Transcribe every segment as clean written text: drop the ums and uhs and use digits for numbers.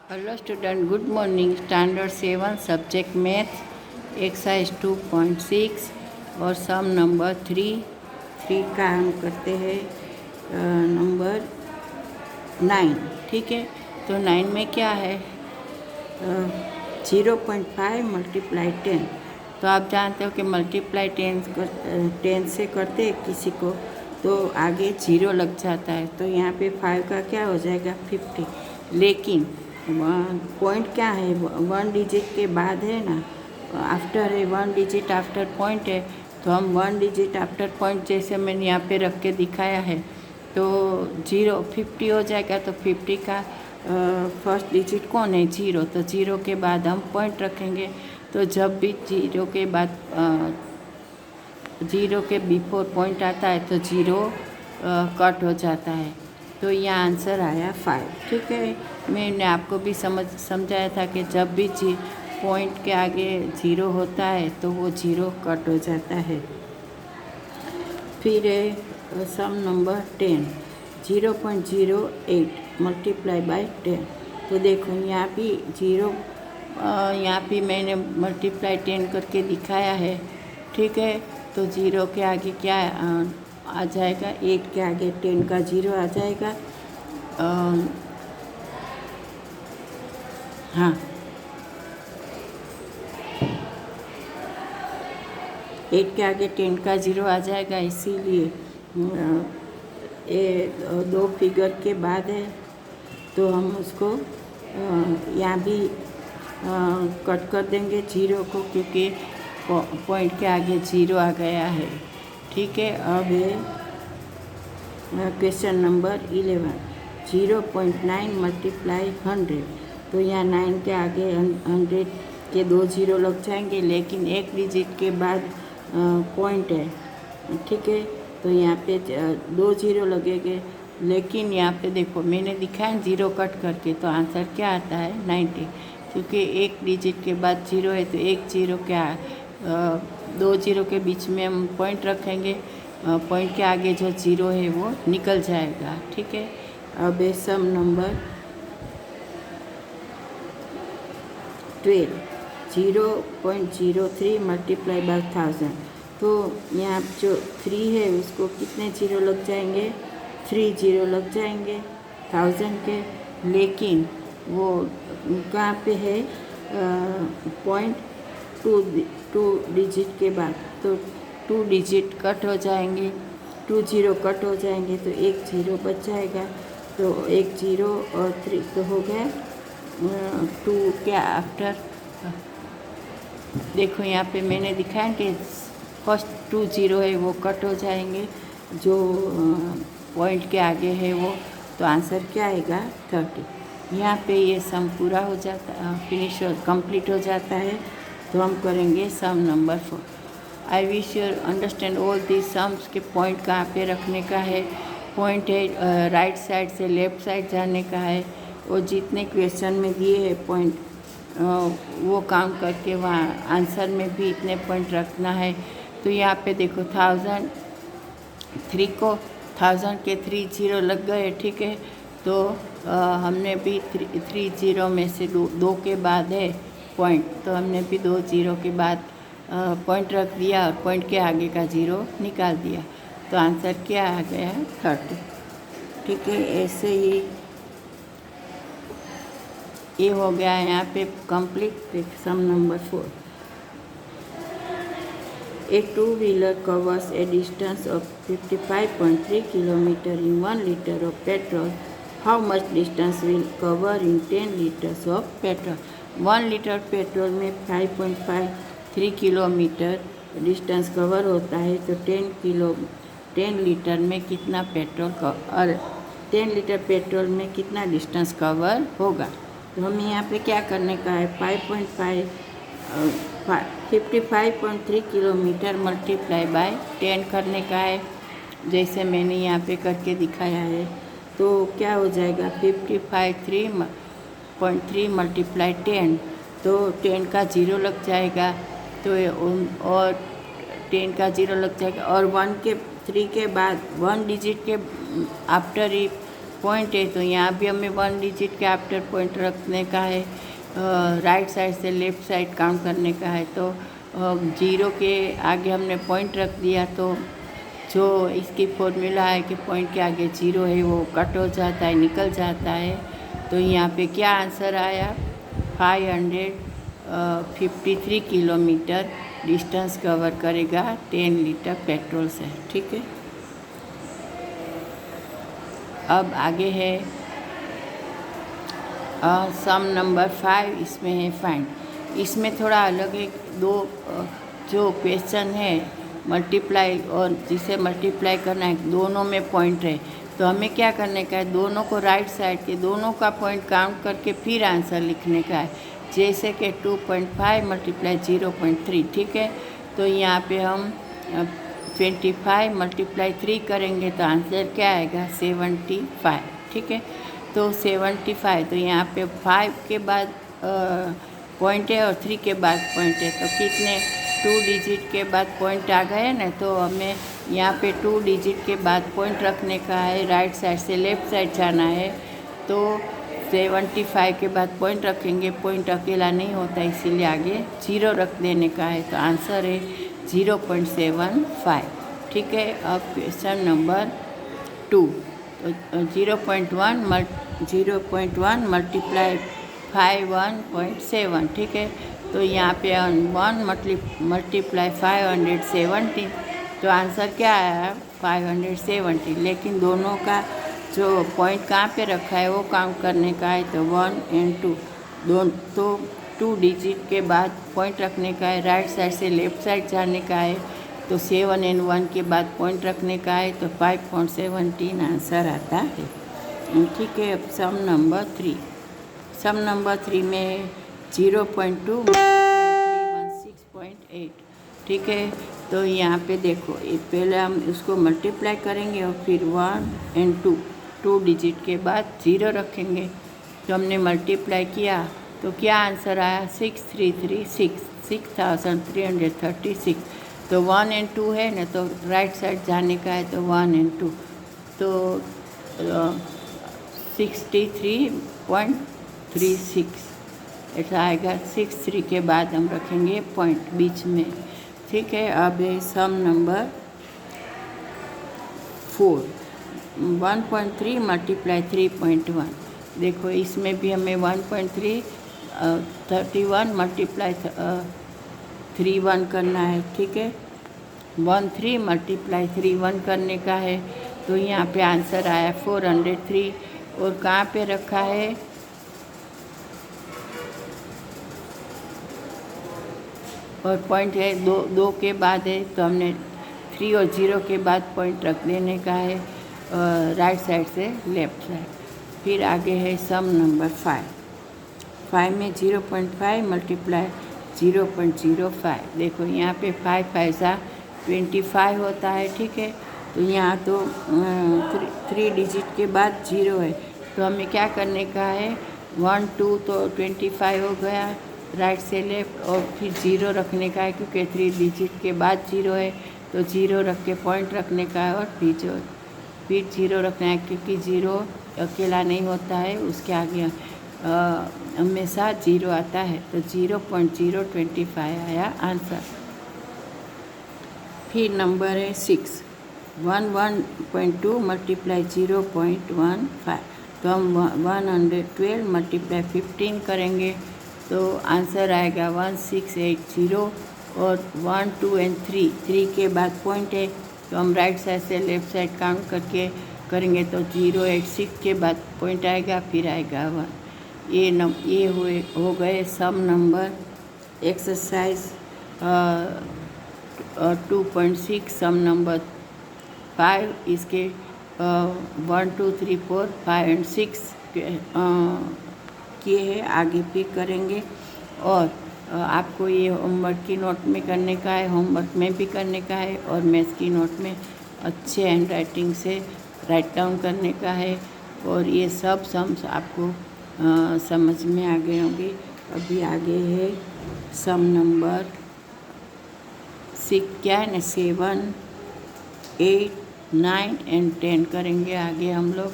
Hello student, good morning. Standard 7 subject maths exercise 2.6 और सम number 3 का हम करते हैं नंबर 9। ठीक है, तो 9 में क्या है 0.5 मल्टीप्लाई 10। तो आप जानते हो कि मल्टीप्लाई 10 से करते हैं किसी को तो आगे 0 लग जाता है, तो यहाँ पे 5 का क्या हो जाएगा 50। लेकिन पॉइंट क्या है, 1 डिजिट के बाद है ना, आफ्टर है 1 डिजिट आफ्टर पॉइंट है, तो हम 1 डिजिट आफ्टर पॉइंट जैसे मैंने यहाँ पे रख के दिखाया है तो 50 हो जाएगा। तो 50 का फर्स्ट डिजिट कौन है 0, तो 0 के बाद हम पॉइंट रखेंगे। तो जब भी 0 के बाद 0 के बिफोर पॉइंट आता है तो 0 कट हो जाता है। तो यह आंसर आया 5। ठीक है, मैंने आपको भी समझाया था कि जब भी पॉइंट के आगे 0 होता है तो वो 0 कट हो जाता है। फिर है सम नंबर 10, 0.08 मल्टीप्लाई बाय 10। तो देखो यहाँ भी 0, यहाँ भी मैंने मल्टीप्लाई 10 करके दिखाया है। ठीक है, तो 0 के आगे क्या आ जाएगा, 8 के आगे 10 का 0 आ जाएगा। हाँ, 8 के आगे 10 का 0 आ जाएगा, इसीलिए ये 2 फिगर के बाद है तो हम उसको यहाँ भी कट कर देंगे 0 को, क्योंकि पॉइंट के आगे 0 आ गया है। ठीक है, अब क्वेश्चन नंबर 11, 0.9 मल्टीप्लाई 100। तो यहाँ 9 के आगे 100 के 2 0 लग जाएंगे, लेकिन एक डिजिट के बाद पॉइंट है। ठीक है, तो यहाँ पे 2 0 लगेंगे, लेकिन यहाँ पे देखो मैंने दिखाया 0 कट करके, तो आंसर क्या आता है 90। क्योंकि एक डिजिट के बाद 0 है तो एक 0 क्या 2 0 के बीच में हम पॉइंट रखेंगे, पॉइंट के आगे जो 0 है वो निकल जाएगा। ठीक है, अब सम नंबर 12, 0.03 मल्टीप्लाई बाय 1000। तो यहाँ जो 3 है उसको कितने 0 लग जाएंगे, 3 0 लग जाएंगे 1000 के। लेकिन वो कहाँ पे है पॉइंट 2 डिजिट के बाद, तो 2 डिजिट कट हो जाएंगे, 2 0 कट हो जाएंगे, तो एक 0 बच जाएगा। तो एक 0 और 3 तो हो गया 2 क्या आफ्टर। देखो यहाँ पे मैंने दिखाया कि फर्स्ट 2 0 है वो कट हो जाएंगे, जो पॉइंट के आगे है वो, तो आंसर क्या आएगा 30। यहाँ पे ये सम पूरा हो जाता, फिनिश कंप्लीट हो जाता है। तो हम करेंगे sum number 4। I wish you understand all this sums के पॉइंट कहाँ पे रखने का है। पॉइंट है राइट साइड से लेफ़्ट साइड जाने का है, और जितने क्वेश्चन में दिए हैं पॉइंट वो काम करके वहाँ आंसर में भी इतने पॉइंट रखना है। तो यहाँ पे देखो 1000 के 3 0 लग गए। ठीक है, तो हमने भी 3 0 में से 2 के बाद है पॉइंट, तो हमने भी 2 0 के बाद पॉइंट रख दिया और पॉइंट के आगे का 0 निकाल दिया। तो आंसर क्या आ गया 30। ठीक है, ऐसे ही ये हो गया यहाँ पे कंप्लीट। सम number 4, a two-wheeler covers a distance of 55.3 km in 1 liter of petrol. How much distance will cover in 10 liters of petrol? 1 litre petrol में 5.53 किलोमीटर डिस्टेंस कवर होता है, तो 10 लीटर में कितना पेट्रोल और 10 लीटर पेट्रोल में कितना डिस्टेंस कवर होगा। तो हमें यहाँ पे क्या करने का है, 55.3 किलोमीटर मल्टीप्लाई बाय 10 करने का है, जैसे मैंने यहाँ पे करके दिखाया है। तो क्या हो जाएगा 55.3 मल्टीप्लाई 10, तो 10 का 0 लग जाएगा, तो और 10 का 0 लग जाएगा, और 1 के 3 के बाद 1 डिजिट के आफ्टर ही पॉइंट है तो यहाँ भी हमें 1 डिजिट के आफ्टर पॉइंट रखने का है, राइट साइड से लेफ़्ट साइड काउंट करने का है। तो 0 के आगे हमने पॉइंट रख दिया तो जो इसकी फॉर्मूला है कि पॉइंट के आगे 0 है वो कट हो जाता है, निकल जाता है। तो यहाँ पे क्या आंसर आया, 553 किलोमीटर डिस्टेंस कवर करेगा 10 लीटर पेट्रोल से। ठीक है, अब आगे है सम नंबर 5, इसमें है फाइंड। इसमें थोड़ा अलग है, दो जो क्वेश्चन है मल्टीप्लाई और जिसे मल्टीप्लाई करना है दोनों में पॉइंट है। तो हमें क्या करने का है, दोनों को राइट साइड के दोनों का पॉइंट काउंट करके फिर आंसर लिखने का है। जैसे कि 2.5 मल्टीप्लाई 0.3। ठीक है, तो यहाँ पे हम 25 मल्टीप्लाई 3 करेंगे तो आंसर क्या आएगा, 75। ठीक है, तो 75, तो यहाँ पे 5 के बाद पॉइंट है और 3 के बाद पॉइंट है, तो कितने 2 डिजिट के बाद पॉइंट आ गए ना। तो हमें यहाँ पे 2 डिजिट के बाद पॉइंट रखने का है, राइट साइड से लेफ़्ट साइड जाना है। तो 75 के बाद पॉइंट रखेंगे, पॉइंट अकेला नहीं होता इसीलिए आगे 0 रख देने का है। तो आंसर है 0.75। ठीक है, अब क्वेश्चन नंबर 2, तो 0.1 मल्टीप्लाई 5 1.7। ठीक है, तो यहाँ पे 1 मल्टीप्लाई 570, तो आंसर क्या आया, 570। लेकिन दोनों का जो पॉइंट कहाँ पे रखा है वो काउंट करने का है। तो 1 और 2 तो 2 डिजिट के बाद पॉइंट रखने का है, राइट साइड से लेफ़्ट साइड जाने का है। तो 7 और 1 के बाद पॉइंट रखने का है, तो 5.17 आंसर आता है। ठीक है, अब सम नंबर 3। सम नंबर 3 में 0.2 316.8। ठीक है, तो यहाँ पे देखो, पहले हम उसको मल्टीप्लाई करेंगे और फिर 1 और 2 डिजिट के बाद 0 रखेंगे। तो हमने मल्टीप्लाई किया तो क्या आंसर आया, 6336। तो 1 और 2 है ना, तो राइट साइड जाने का है, तो 1 और 2 तो 63.36 ऐसा आएगा। 63 के बाद हम रखेंगे पॉइंट बीच में। ठीक है, अब है सम नंबर 4, 1.3 मल्टीप्लाई 3.1। देखो इसमें भी हमें 1.3 31 मल्टीप्लाई 31 करना है। ठीक है, 13 मल्टीप्लाई 31 करने का है। तो यहाँ पे आंसर आया 403। और कहाँ पे रखा है, और पॉइंट है 2 के बाद है, तो हमने 3 और 0 के बाद पॉइंट रख देने का है, राइट साइड से लेफ़्ट साइड। फिर आगे है सम नंबर 5 में 0.5 मल्टीप्लाई 0.05। देखो यहाँ पे 5 5 25 होता है। ठीक है, तो यहाँ तो 3 डिजिट के बाद 0 है, तो हमें क्या करने का है, 1 2 तो 25 हो गया राइट से लेफ़्ट, और फिर 0 रखने का है क्योंकि 3 डिजिट के बाद 0 है, तो 0 रख के पॉइंट रखने का है और फिर 0 रखना है क्योंकि 0 अकेला नहीं होता है, उसके आगे हमेशा 0 आता है। तो 0.025 आया आंसर। फिर नंबर है 6, 11.2 मल्टीप्लाई 0.15। तो हम 112 मल्टीप्लाई 15 करेंगे तो आंसर आएगा 1680। और 1 2 और 3 के बाद पॉइंट है, तो हम राइट साइड से लेफ़्ट साइड काउंट करके करेंगे तो 086 के बाद पॉइंट आएगा, फिर आएगा 1। ये हो गए सम नंबर। एक्सरसाइज 2.6 सम नंबर 5, इसके 1 2 3 4 5 और 6 किए हैं, आगे फिर करेंगे। और आपको ये होमवर्क की नोट में करने का है, होमवर्क में भी करने का है, और मैथ्स की नोट में अच्छे हैंड राइटिंग से राइट डाउन करने का है। और ये सब सम्स आपको समझ में आ गए होंगे। अभी आगे है सम नंबर 6, क्या है ना, 7 8 9 और 10 करेंगे आगे हम लोग।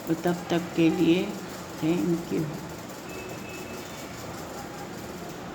तो तब तक के लिए थैंक यू।